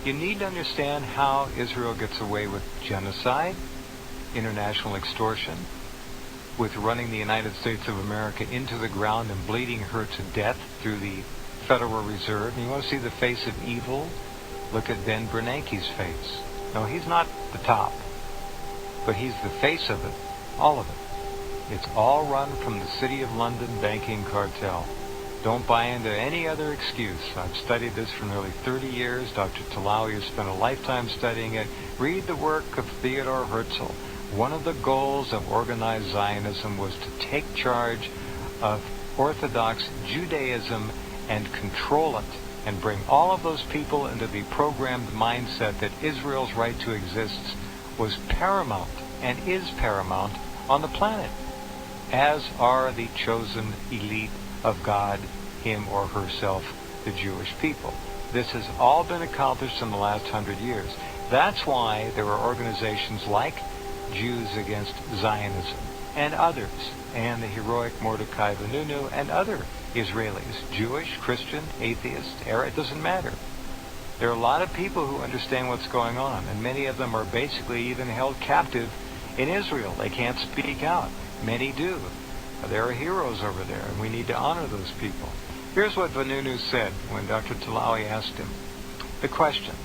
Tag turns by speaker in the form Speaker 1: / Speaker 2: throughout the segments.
Speaker 1: You need to understand how Israel gets away with genocide, international extortion, with running the United States of America into the ground and bleeding her to death through the Federal Reserve. And you want to see the face of evil? Look at Ben Bernanke's face. No, he's not the top, but he's the face of it, all of it. It's all run from the City of London banking cartel. Don't buy into any other excuse. I've studied this for nearly 30 years. Dr. Talawi has spent a lifetime studying it. Read the work of Theodor Herzl. One of the goals of organized Zionism was to take charge of Orthodox Judaism and control it, and bring all of those people into the programmed mindset that Israel's right to exist was paramount and is paramount on the planet, as are the chosen elite of God, him or herself, the Jewish people. This has all been accomplished in the last 100 years. That's why there are organizations like Jews Against Zionism and others, and the heroic Mordecai Vanunu and other Israelis, Jewish, Christian, atheist, Arab, it doesn't matter. There are a lot of people who understand what's going on, and many of them are basically even held captive in Israel. They can't speak out. Many do. There are heroes over there, and we need to honor those people. Here's what Vanunu said when Dr. Talawi asked him. The question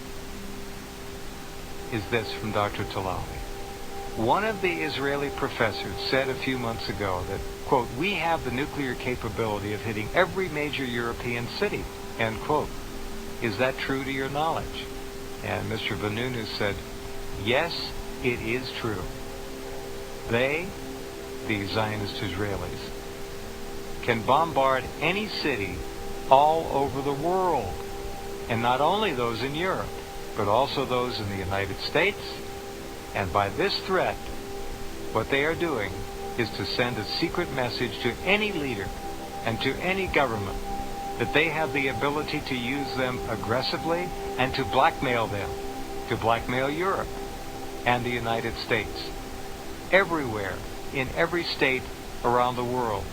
Speaker 1: is this from Dr. Talawi. One of the Israeli professors said a few months ago that, quote, we have the nuclear capability of hitting every major European city, end quote. Is that true to your knowledge? And Mr. Vanunu said, yes, it is true. They, the Zionist Israelis, can bombard any city all over the world, and not only those in Europe, but also those in the United States. And by this threat, what they are doing is to send a secret message to any leader and to any government that they have the ability to use them aggressively and to blackmail them, to blackmail Europe and the United States. Everywhere, in every state around the world.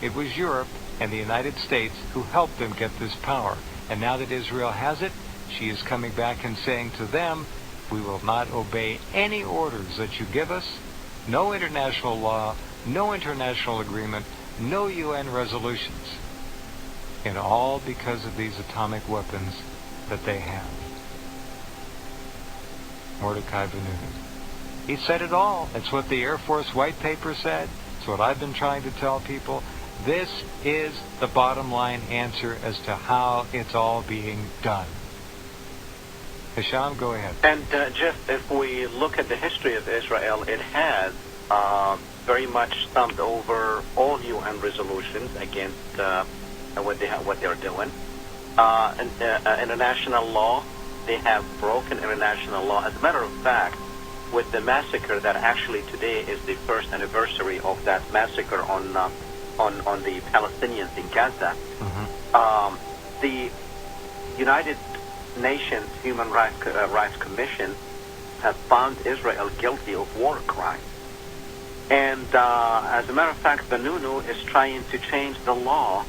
Speaker 1: It was Europe and the United States who helped them get this power. And now that Israel has it, she is coming back and saying to them, we will not obey any orders that you give us, no international law, no international agreement, no UN resolutions. And all because of these atomic weapons that they have. Mordecai Vanunu. He said it all. It's what the Air Force White Paper said. It's what I've been trying to tell people. This is the bottom line answer as to how it's all being done. Hisham, go ahead.
Speaker 2: And Jeff, if we look at the history of Israel, it has very much stumped over all UN resolutions against what they're doing. International law, they have broken international law. As a matter of fact, with the massacre that actually today is the first anniversary of that massacre on the Palestinians in Gaza, the United Nations Human Rights Commission has found Israel guilty of war crimes. And as a matter of fact, Vanunu is trying to change the law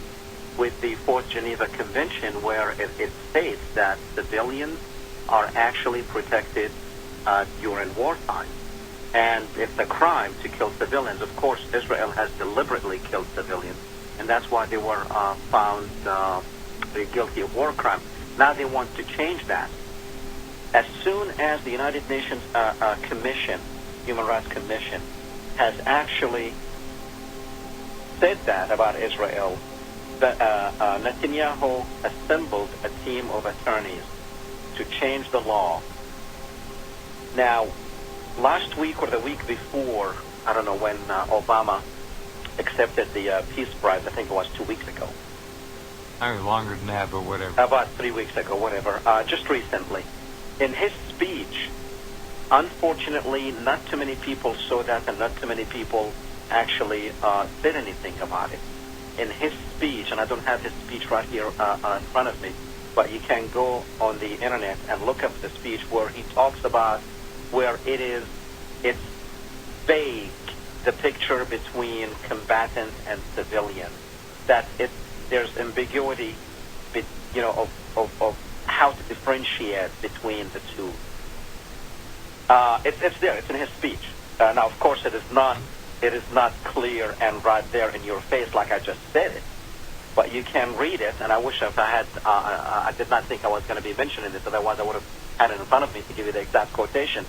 Speaker 2: with the Fourth Geneva Convention, where it states that civilians are actually protected during wartime. And it's a crime to kill civilians. Of course, Israel has deliberately killed civilians, and that's why they were found guilty of war crimes. Now they want to change that. As soon as the United Nations Commission, Human Rights Commission, has actually said that about Israel, Netanyahu assembled a team of attorneys to change the law. Now, last week or the week before, I don't know when Obama accepted the Peace Prize, I think it was 2 weeks ago.
Speaker 1: I mean, longer than that, but whatever.
Speaker 2: About 3 weeks ago, whatever. Just recently. In his speech, unfortunately, not too many people saw that, and not too many people actually said anything about it. In his speech, and I don't have his speech right here in front of me, but you can go on the internet and look up the speech where he talks about where it's vague, the picture between combatants and civilians, that there's ambiguity, of how to differentiate between the two. It's there. It's in his speech. Now, of course, it is not clear and right there in your face like I just said it. But you can read it, and I wish if I had, I did not think I was going to be mentioning this, otherwise I would have had it in front of me to give you the exact quotation.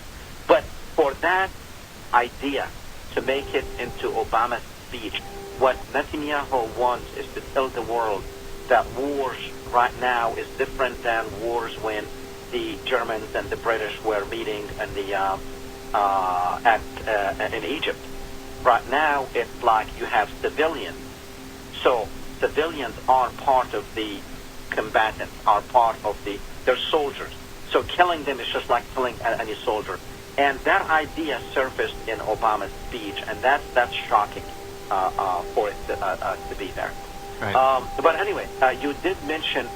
Speaker 2: But for that idea to make it into Obama's speech, what Netanyahu wants is to tell the world that wars right now is different than wars when the Germans and the British were meeting in the in Egypt. Right now, it's like you have civilians. So civilians are part of the combatants, are part of they're soldiers. So killing them is just like killing any soldier. And that idea surfaced in Obama's speech, and that's shocking for it to be there.
Speaker 1: Right.
Speaker 2: But anyway, you did mention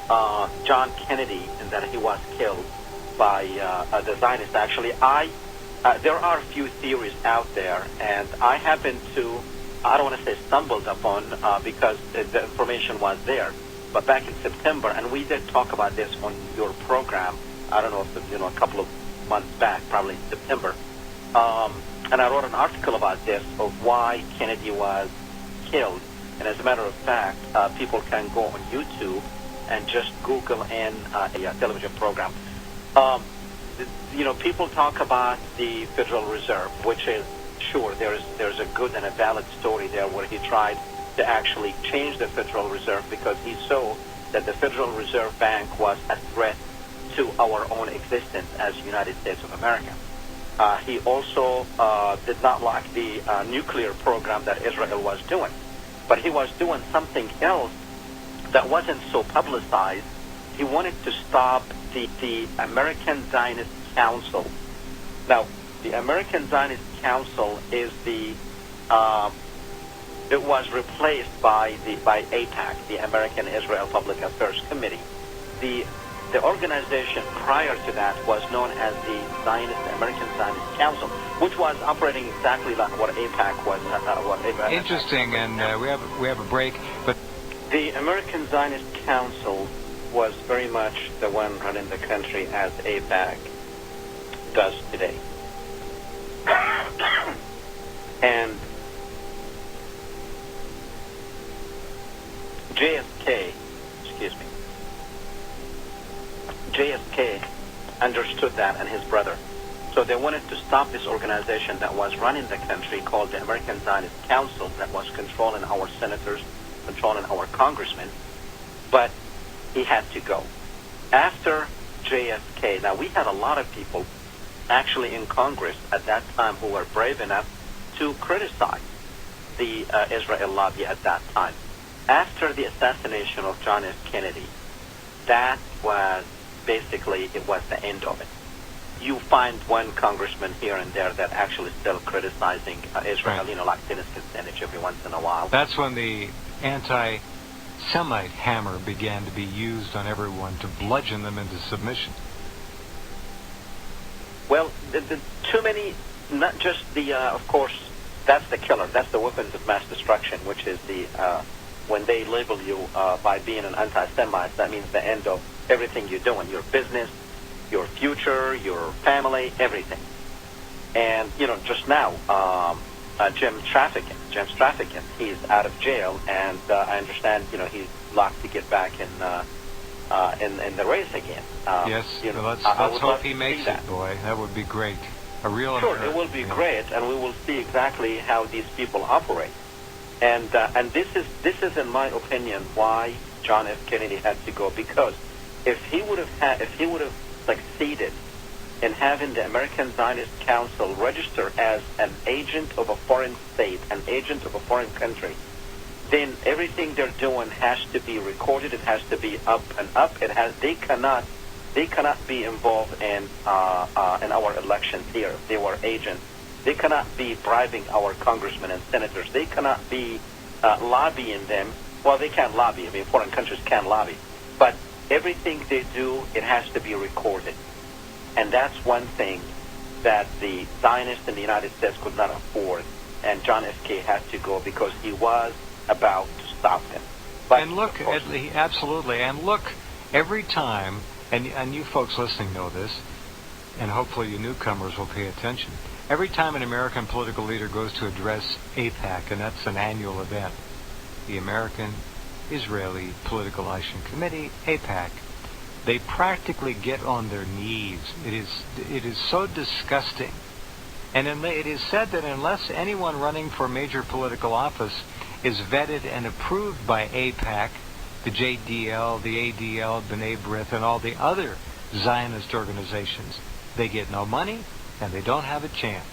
Speaker 2: John Kennedy and that he was killed by the Zionists. Actually, there are a few theories out there, and I happen to, I don't want to say stumbled upon because the information was there, but back in September, and we did talk about this on your program, I don't know if, a couple of months back, probably in September, and I wrote an article about this, of why Kennedy was killed. And as a matter of fact, people can go on YouTube and just Google in a television program. People talk about the Federal Reserve, which is, sure, there's a good and a valid story there where he tried to actually change the Federal Reserve because he saw that the Federal Reserve Bank was a threat to our own existence as United States of America. He also did not like the nuclear program that Israel was doing. But he was doing something else that wasn't so publicized. He wanted to stop the American Zionist Council. Now, the American Zionist Council is it was replaced by AIPAC, the American Israel Public Affairs Committee. The organization prior to that was known as the American Zionist Council, which was operating exactly like what AIPAC was.
Speaker 1: Interesting, and we have a break, but
Speaker 2: the American Zionist Council was very much the one running the country as AIPAC does today. And JFK understood that, and his brother. So they wanted to stop this organization that was running the country called the American Zionist Council that was controlling our senators, controlling our congressmen, but he had to go. After JFK, now we had a lot of people actually in Congress at that time who were brave enough to criticize the Israel lobby at that time. After the assassination of John F. Kennedy, that was basically, it was the end of it. You find one congressman here and there that actually still criticizing Israel,
Speaker 1: right.
Speaker 2: Like Dennis Kucinich every once in a while.
Speaker 1: That's when the anti-Semite hammer began to be used on everyone to bludgeon them into submission.
Speaker 2: Well, too many, not just of course, that's the killer. That's the weapons of mass destruction, which is when they label you by being an anti-Semite, that means the end of everything you're doing, your business, your future, your family, everything. And, just now, Jim Trafficant, he's out of jail, and I understand, he's locked to get back in the race again.
Speaker 1: Yes, let's hope he makes it, boy. That would be great. A real
Speaker 2: Sure, it will be great, and we will see exactly how these people operate. And this is, in my opinion, why John F. Kennedy had to go, because if he would have succeeded in having the American Zionist Council register as an agent of a foreign state, an agent of a foreign country, then everything they're doing has to be recorded. It has to be up and up. They cannot be involved in our elections here. If they were agents, they cannot be bribing our congressmen and senators. They cannot be lobbying them. Well, they can't lobby. I mean, foreign countries can lobby, but everything they do, it has to be recorded. And that's one thing that the Zionists in the United States could not afford. And John F. K. had to go because he was about to stop them. But
Speaker 1: and look, absolutely, and look Every time, and you folks listening know this, and hopefully you newcomers will pay attention, every time an American political leader goes to address AIPAC, and that's an annual event, the American Israeli Political Action Committee, AIPAC, they practically get on their knees. It is so disgusting. And it is said that unless anyone running for major political office is vetted and approved by AIPAC, the JDL, the ADL, B'nai B'rith, and all the other Zionist organizations, they get no money and they don't have a chance.